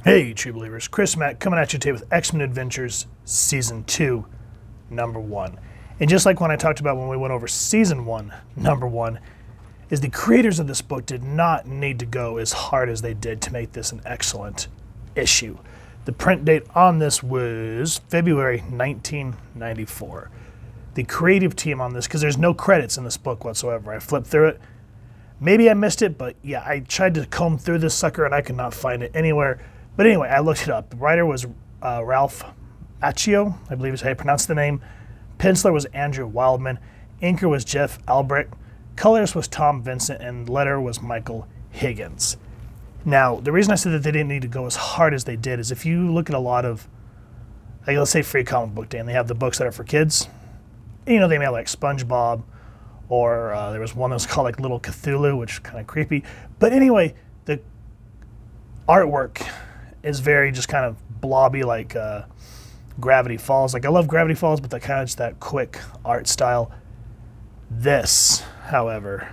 Hey, true believers. Chris Mack coming at you today with X-Men Adventures Season 2, Number 1. And just like when I talked about when we went over Season 1, Number 1, is the creators of this book did not need to go as hard as they did to make this an excellent issue. The print date on this was February 1994. The creative team on this, because there's no credits in this book whatsoever. I flipped through it. Maybe I missed it, but yeah, I tried to comb through this sucker and I could not find it anywhere. But anyway, I looked it up. The writer was Ralph Macchio, I believe is how you pronounce the name. Penciler was Andrew Wildman. Inker was Jeff Albrecht. Colorist was Tom Vincent. And letterer was Michael Higgins. Now, the reason I said that they didn't need to go as hard as they did is if you look at a lot of, like, let's say Free Comic Book Day, and they have the books that are for kids. You know, they may have like SpongeBob, or there was one that was called like Little Cthulhu, which is kind of creepy. But anyway, the artwork is very just kind of blobby, like Gravity Falls. Like, I love Gravity Falls, but that kind of just that quick art style. This, however,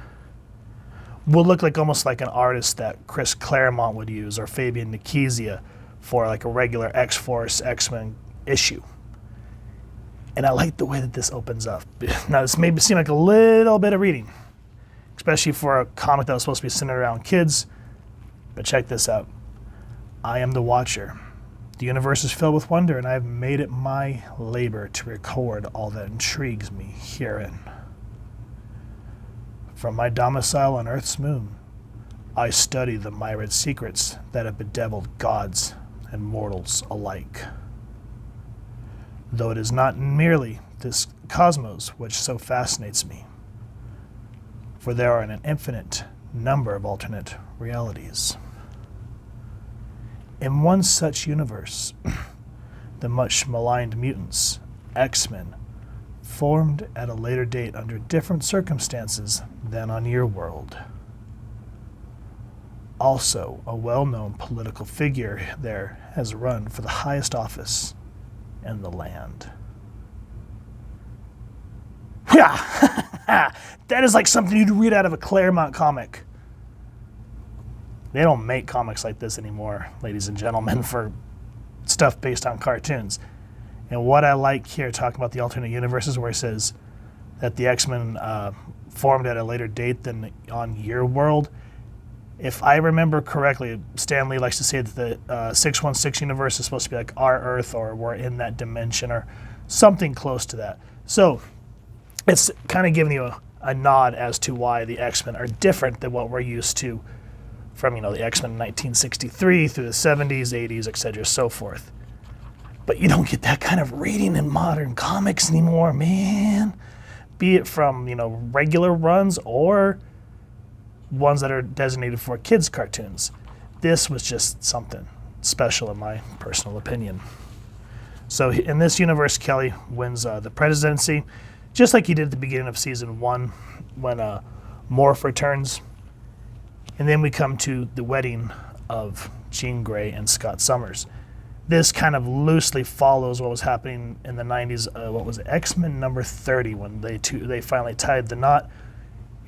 will look like almost like an artist that Chris Claremont would use, or Fabian Nicieza, for like a regular X-Force X-Men issue. And I like the way that this opens up. Now, this may seem like a little bit of reading, especially for a comic that was supposed to be centered around kids, but check this out. I am the Watcher. The universe is filled with wonder, and I have made it my labor to record all that intrigues me herein. From my domicile on Earth's moon, I study the myriad secrets that have bedeviled gods and mortals alike. Though it is not merely this cosmos which so fascinates me, for there are an infinite number of alternate realities. In one such universe, the much maligned mutants, X-Men, formed at a later date under different circumstances than on your world. Also, a well-known political figure there has run for the highest office in the land. Yeah, that is like something you'd read out of a Claremont comic. They don't make comics like this anymore, ladies and gentlemen, for stuff based on cartoons. And what I like here, talking about the alternate universes, where he says that the X-Men formed at a later date than on your world. If I remember correctly, Stan Lee likes to say that the 616 universe is supposed to be like our Earth, or we're in that dimension, or something close to that. So it's kind of giving you a nod as to why the X-Men are different than what we're used to from, you know, the X-Men in 1963 through the 70s, 80s, etc., so forth. But you don't get that kind of reading in modern comics anymore, man. Be it from, you know, regular runs or ones that are designated for kids' cartoons. This was just something special in my personal opinion. So in this universe, Kelly wins the presidency, just like he did at the beginning of Season 1 when Morph returns. And then we come to the wedding of Jean Grey and Scott Summers. This kind of loosely follows what was happening in the 90s, what was it, X-Men number 30, when they finally tied the knot.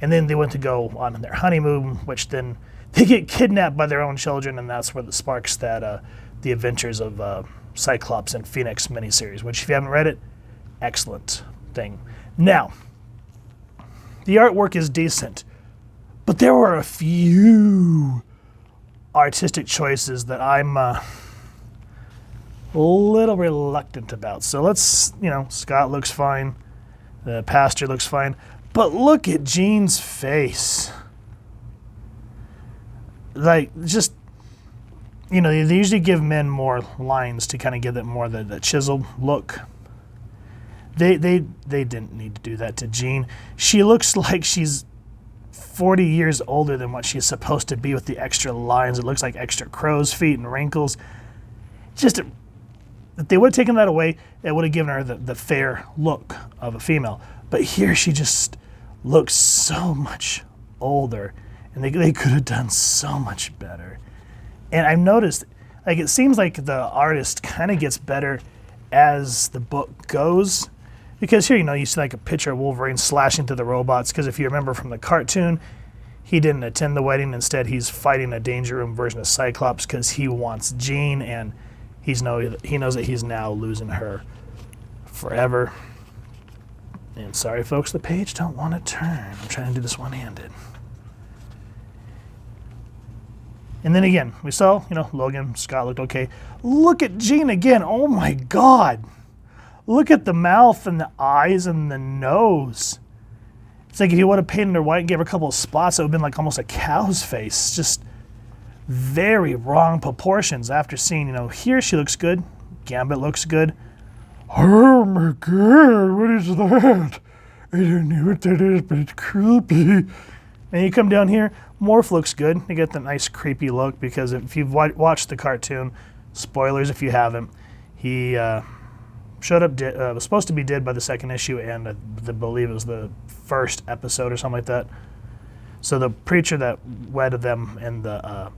And then they went to go on their honeymoon, which then they get kidnapped by their own children, and that's where it sparks that the Adventures of Cyclops and Phoenix miniseries, which if you haven't read it, excellent thing. Now, the artwork is decent, but there were a few artistic choices that I'm a little reluctant about. So let's, you know, Scott looks fine, the pastor looks fine, but look at Jean's face. Like, just, you know, they usually give men more lines to kind of give it more the chiseled look. They didn't need to do that to Jean. She looks like she's 40 years older than what she's supposed to be with the extra lines. It looks like extra crow's feet and wrinkles. Just, if they would have taken that away, it would have given her the fair look of a female. But here she just looks so much older, and they could have done so much better. And I've noticed, like, it seems like the artist kind of gets better as the book goes. Because here, you know, you see like a picture of Wolverine slashing through the robots, because if you remember from the cartoon, he didn't attend the wedding. Instead, he's fighting a Danger Room version of Cyclops because he wants Jean, and he knows that he's now losing her forever. And sorry, folks, the page don't want to turn. I'm trying to do this one-handed. And then again, we saw, Logan, Scott looked okay. Look at Jean again. Oh my God. Look at the mouth and the eyes and the nose. It's like if you would have painted her white and gave her a couple of spots, it would have been like almost a cow's face. Just very wrong proportions after seeing, here she looks good. Gambit looks good. Oh my God, what is that? I don't know what that is, but it's creepy. And you come down here, Morph looks good. You get the nice creepy look because if you've watched the cartoon, spoilers if you haven't, he showed up, was supposed to be dead by the second issue, and I believe it was the first episode or something like that. So the preacher that wedded them in the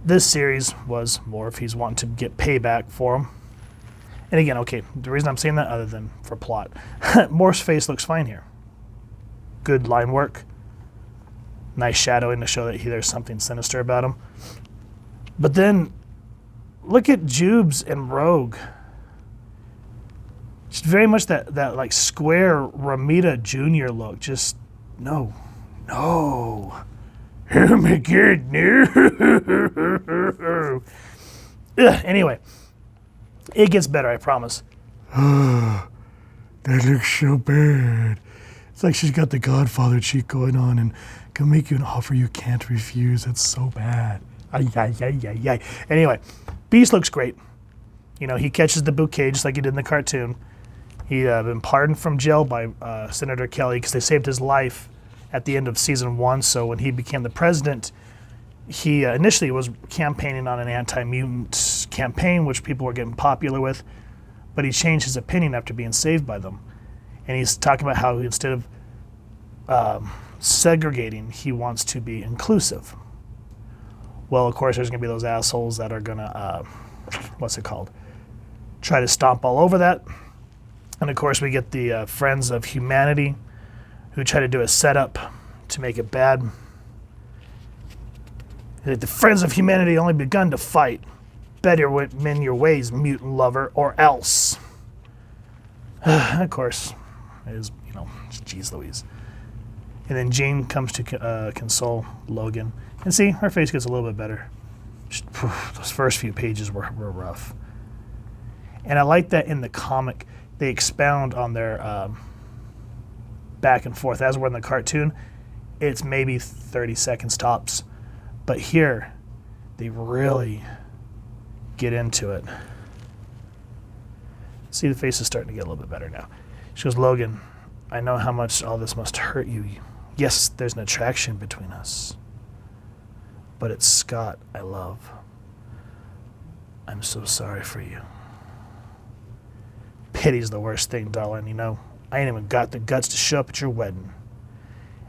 this series was Morph. He's wanting to get payback for him. And again, okay, the reason I'm saying that other than for plot, Morph's face looks fine here. Good line work. Nice shadowing to show that there's something sinister about him. But then, look at Jubes and Rogue. Just very much that like square Ramita Jr. look. Just, no. Oh my God, no. Ugh, anyway, it gets better, I promise. That looks so bad. It's like she's got the Godfather cheek going on and can make you an offer you can't refuse. It's so bad. Ay, ay, ay, ay, ay. Anyway, Beast looks great. He catches the bouquet just like he did in the cartoon. He been pardoned from jail by Senator Kelly because they saved his life at the end of season 1. So when he became the president, he initially was campaigning on an anti-mutant campaign, which people were getting popular with, but he changed his opinion after being saved by them. And he's talking about how instead of segregating, he wants to be inclusive. Well, of course, there's going to be those assholes that are going to, try to stomp all over that. And of course, we get the Friends of Humanity who try to do a setup to make it bad. The Friends of Humanity only begun to fight. Better mend your ways, mutant lover, or else. And of course, it is, geez Louise. And then Jean comes to console Logan. And see, her face gets a little bit better. Those first few pages were rough. And I like that in the comic, they expound on their back and forth. As we're in the cartoon, it's maybe 30 seconds tops. But here, they really get into it. See, the face is starting to get a little bit better now. She goes, Logan, I know how much all this must hurt you. Yes, there's an attraction between us. But it's Scott I love. I'm so sorry for you. Pity's the worst thing, darling, I ain't even got the guts to show up at your wedding.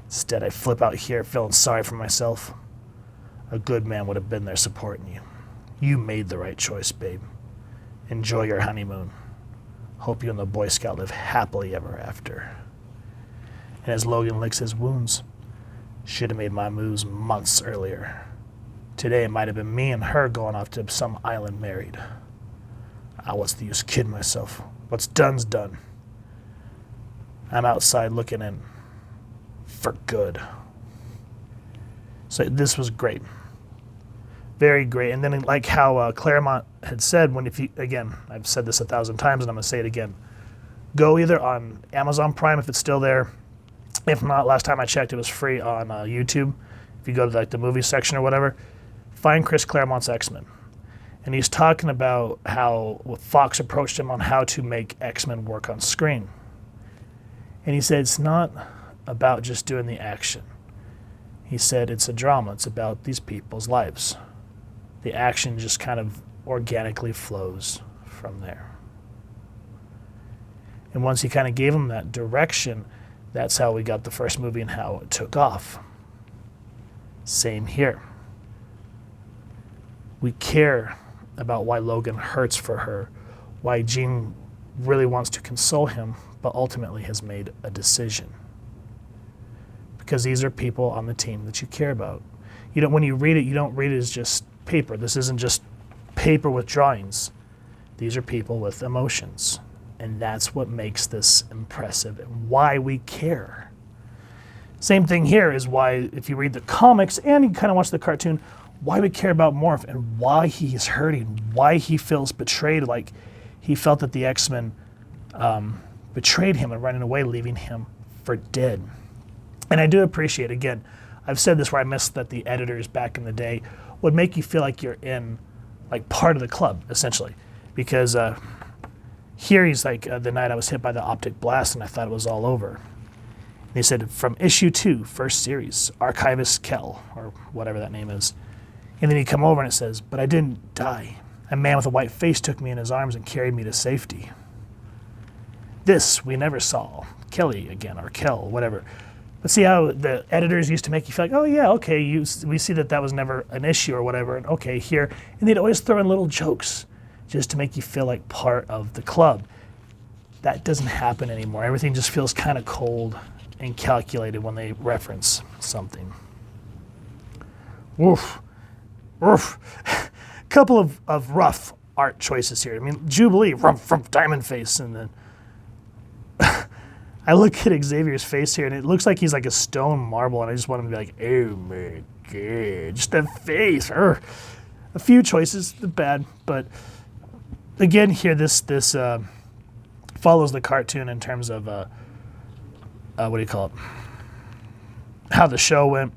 Instead, I flip out here feeling sorry for myself. A good man would have been there supporting you. You made the right choice, babe. Enjoy your honeymoon. Hope you and the Boy Scout live happily ever after. And as Logan licks his wounds, should have made my moves months earlier. Today it might have been me and her going off to some island married. What's the use kidding myself? What's done's done. I'm outside looking in for good. So this was great. Very great. And then like how Claremont had said, again, I've said this 1,000 times and I'm going to say it again. Go either on Amazon Prime if it's still there. If not, last time I checked, it was free on YouTube. If you go to the movie section or whatever, find Chris Claremont's X-Men. And he's talking about how Fox approached him on how to make X-Men work on screen. And he said it's not about just doing the action. He said it's a drama. It's about these people's lives. The action just kind of organically flows from there. And once he kind of gave him that direction, that's how we got the first movie and how it took off. Same here. We care about why Logan hurts for her, why Jean really wants to console him, but ultimately has made a decision. because these are people on the team that you care about. You don't, when you read it, you don't read it as just paper. This isn't just paper with drawings. These are people with emotions. And that's what makes this impressive and why we care. Same thing here is why, if you read the comics and you kind of watch the cartoon, why we care about Morph and why he's hurting, why he feels betrayed, like he felt that the X-Men betrayed him and running away, leaving him for dead. And I do appreciate, again, I've said this where I missed that the editors back in the day would make you feel like you're in, like, part of the club, essentially. Because here he's like, the night I was hit by the optic blast and I thought it was all over. And he said, from issue 2, first series, Archivist Kell, or whatever that name is. And then he'd come over and it says, but I didn't die. A man with a white face took me in his arms and carried me to safety. This we never saw. Kelly again, or Kell, whatever. But see how the editors used to make you feel like, oh yeah, okay, we see that was never an issue or whatever, and okay, here. And they'd always throw in little jokes just to make you feel like part of the club. That doesn't happen anymore. Everything just feels kind of cold and calculated when they reference something. Woof. Woof. Couple of rough art choices here. I mean, Jubilee, rump, Diamond Face, and then I look at Xavier's face here, and it looks like he's like a stone marble, and I just want him to be like, oh my god, just that face. Urgh. A few choices, bad, but again here, this follows the cartoon in terms of what do you call it? How the show went.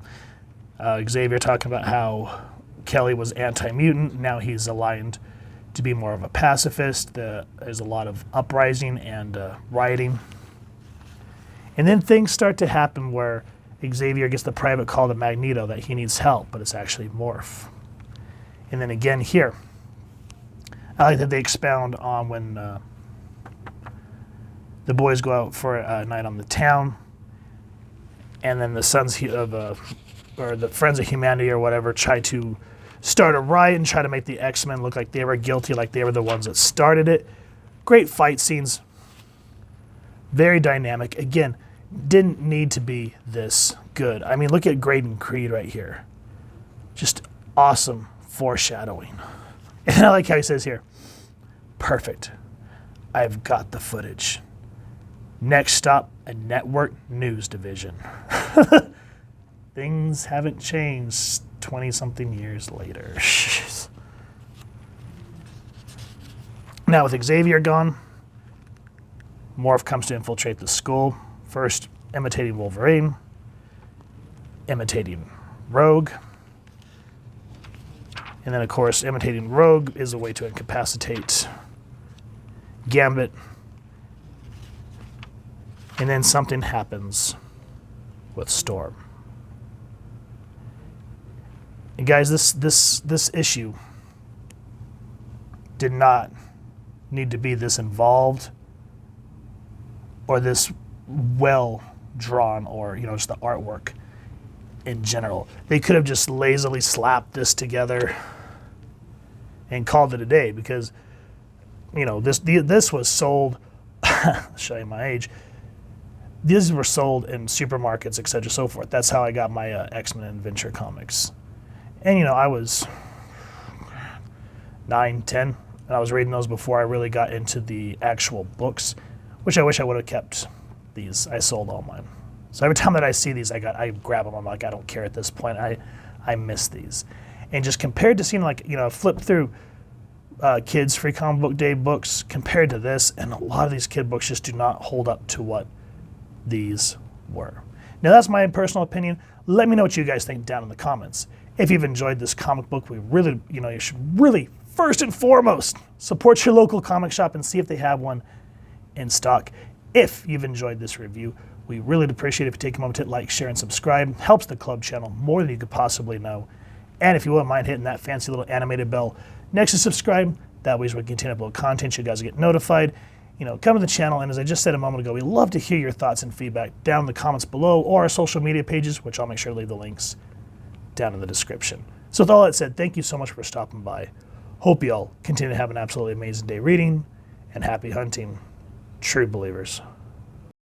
Xavier talking about how Kelly was anti-mutant. Now he's aligned to be more of a pacifist. There's a lot of uprising and rioting. And then things start to happen where Xavier gets the private call to Magneto that he needs help, but it's actually Morph. And then again here, I like that they expound on when the boys go out for a night on the town, and then the Sons of or the Friends of Humanity or whatever try to start a riot and try to make the X-Men look like they were guilty, like they were the ones that started it. Great fight scenes. Very dynamic. Again, didn't need to be this good. I mean, look at Graydon Creed right here. Just awesome foreshadowing. And I like how he says here, perfect. I've got the footage. Next stop, a network news division. Things haven't changed 20-something years later. Now with Xavier gone, Morph comes to infiltrate the school, first imitating Wolverine, imitating Rogue, and then of course imitating Rogue is a way to incapacitate Gambit, and then something happens with Storm. And guys, this issue did not need to be this involved or this well drawn, or just the artwork in general. They could have just lazily slapped this together and called it a day, because this was sold. I'll show you my age. These were sold in supermarkets, etc., so forth. That's how I got my X-Men Adventure comics. And I was 9, 10, and I was reading those before I really got into the actual books, which I wish I would have kept these. I sold all mine. So every time that I see these, I grab them. I'm like, I don't care at this point. I miss these. And just compared to seeing flip through kids' Free Comic Book Day books compared to this, and a lot of these kid books just do not hold up to what these were. Now that's my personal opinion. Let me know what you guys think down in the comments. If you've enjoyed this comic book, we really, you should really, first and foremost, support your local comic shop and see if they have one in stock. If you've enjoyed this review, we really appreciate it if you take a moment to hit like, share, and subscribe. Helps the club channel more than you could possibly know. And if you wouldn't mind hitting that fancy little animated bell next to subscribe, that way as we continue to upload content, you guys will get notified. Come to the channel, and as I just said a moment ago, we love to hear your thoughts and feedback down in the comments below, or our social media pages, which I'll make sure to leave the links down in the description. So with all that said, thank you so much for stopping by. Hope you all continue to have an absolutely amazing day reading, and happy hunting, true believers.